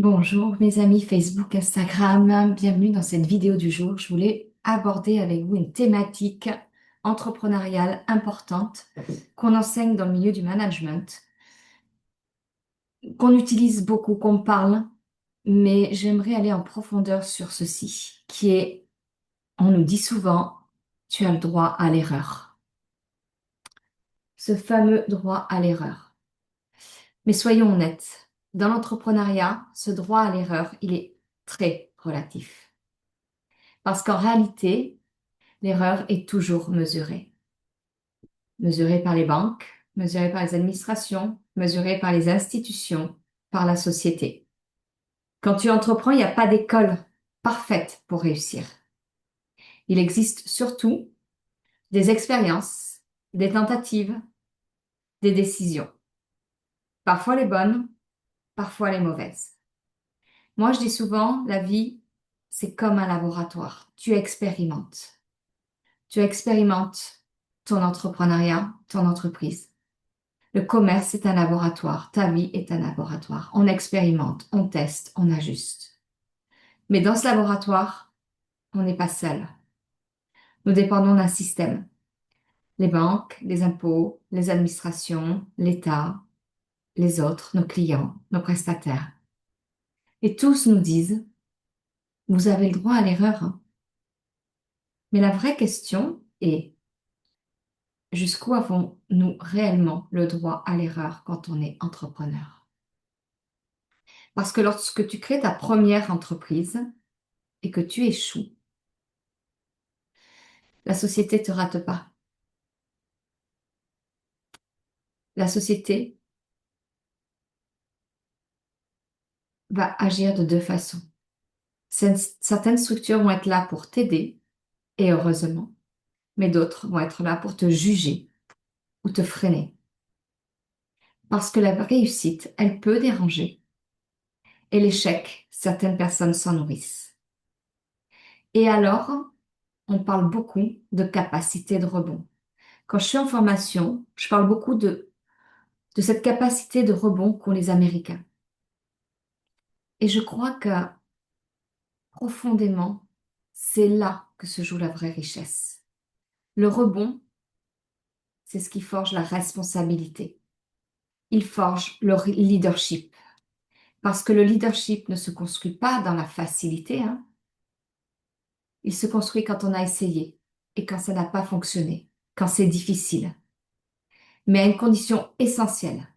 Bonjour mes amis Facebook, Instagram, bienvenue dans cette vidéo du jour. Je voulais aborder avec vous une thématique entrepreneuriale importante qu'on enseigne dans le milieu du management, qu'on utilise beaucoup, qu'on parle, mais j'aimerais aller en profondeur sur ceci, qui est, on nous dit souvent, tu as le droit à l'erreur. Ce fameux droit à l'erreur. Mais soyons honnêtes, dans l'entrepreneuriat, ce droit à l'erreur, il est très relatif. Parce qu'en réalité, l'erreur est toujours mesurée. Mesurée par les banques, mesurée par les administrations, mesurée par les institutions, par la société. Quand tu entreprends, il n'y a pas d'école parfaite pour réussir. Il existe surtout des expériences, des tentatives, des décisions. Parfois les bonnes, parfois les mauvaises. Moi, je dis souvent, la vie, c'est comme un laboratoire. Tu expérimentes. Tu expérimentes ton entrepreneuriat, ton entreprise. Le commerce est un laboratoire, ta vie est un laboratoire. On expérimente, on teste, on ajuste. Mais dans ce laboratoire, on n'est pas seul. Nous dépendons d'un système. Les banques, les impôts, les administrations, l'État, les autres, nos clients, nos prestataires. Et tous nous disent, vous avez le droit à l'erreur, hein. Mais la vraie question est, jusqu'où avons-nous réellement le droit à l'erreur quand on est entrepreneur? Parce que lorsque tu crées ta première entreprise et que tu échoues, la société ne te rate pas. La société va agir de deux façons. Certaines structures vont être là pour t'aider, et heureusement, mais d'autres vont être là pour te juger ou te freiner. Parce que la réussite, elle peut déranger, et l'échec, certaines personnes s'en nourrissent. Et alors, on parle beaucoup de capacité de rebond. Quand je suis en formation, je parle beaucoup de cette capacité de rebond qu'ont les Américains. Et je crois que profondément, c'est là que se joue la vraie richesse. Le rebond, c'est ce qui forge la responsabilité. Il forge le leadership. Parce que le leadership ne se construit pas dans la facilité, hein. Il se construit quand on a essayé et quand ça n'a pas fonctionné, quand c'est difficile. Mais à une condition essentielle,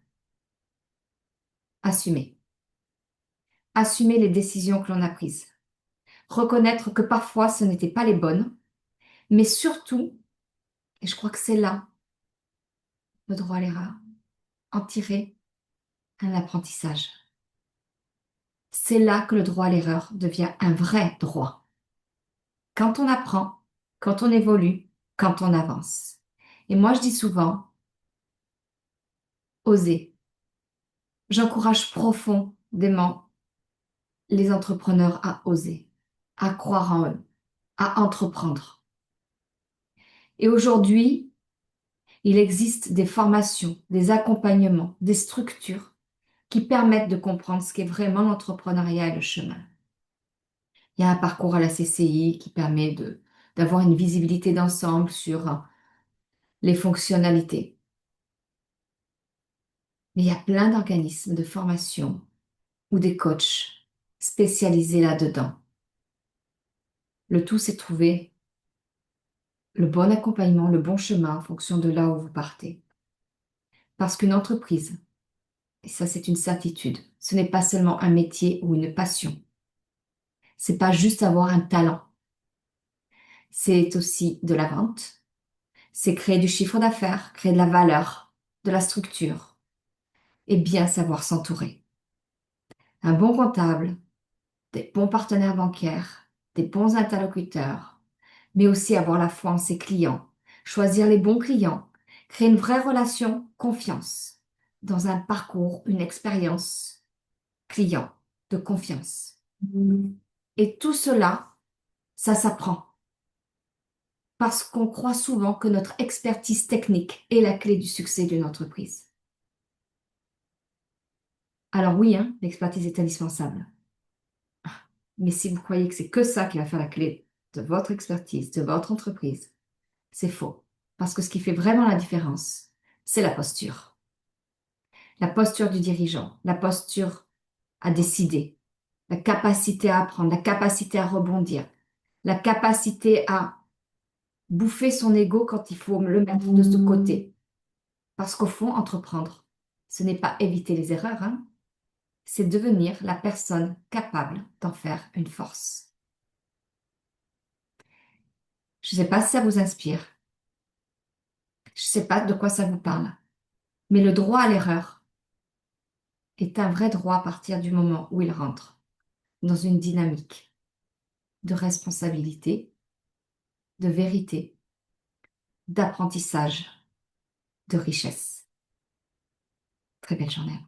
assumer. Assumer les décisions que l'on a prises. Reconnaître que parfois ce n'étaient pas les bonnes, mais surtout, et je crois que c'est là le droit à l'erreur, en tirer un apprentissage. C'est là que le droit à l'erreur devient un vrai droit. Quand on apprend, quand on évolue, quand on avance. Et moi, je dis souvent, oser. J'encourage profondément les entrepreneurs à oser, à croire en eux, à entreprendre. Et aujourd'hui, il existe des formations, des accompagnements, des structures qui permettent de comprendre ce qu'est vraiment l'entrepreneuriat et le chemin. Il y a un parcours à la CCI qui permet d'avoir une visibilité d'ensemble sur les fonctionnalités. Mais il y a plein d'organismes de formation ou des coachs spécialisés là-dedans. Le tout, c'est trouver le bon accompagnement, le bon chemin en fonction de là où vous partez. Parce qu'une entreprise, et ça c'est une certitude, ce n'est pas seulement un métier ou une passion. C'est pas juste avoir un talent. C'est aussi de la vente. C'est créer du chiffre d'affaires, créer de la valeur, de la structure et bien savoir s'entourer. Un bon comptable, des bons partenaires bancaires, des bons interlocuteurs, mais aussi avoir la foi en ses clients, choisir les bons clients, créer une vraie relation, confiance, dans un parcours, une expérience client de confiance. Et tout cela, ça s'apprend. Parce qu'on croit souvent que notre expertise technique est la clé du succès d'une entreprise. Alors oui, hein, l'expertise est indispensable. Mais si vous croyez que c'est que ça qui va faire la clé de votre expertise, de votre entreprise, c'est faux. Parce que ce qui fait vraiment la différence, c'est la posture. La posture du dirigeant, la posture à décider, la capacité à apprendre, la capacité à rebondir, la capacité à bouffer son ego quand il faut le mettre de ce côté. Parce qu'au fond, entreprendre, ce n'est pas éviter les erreurs, hein, c'est devenir la personne capable d'en faire une force. Je ne sais pas si ça vous inspire, je ne sais pas de quoi ça vous parle, mais le droit à l'erreur est un vrai droit à partir du moment où il rentre dans une dynamique de responsabilité, de vérité, d'apprentissage, de richesse. Très belle journée.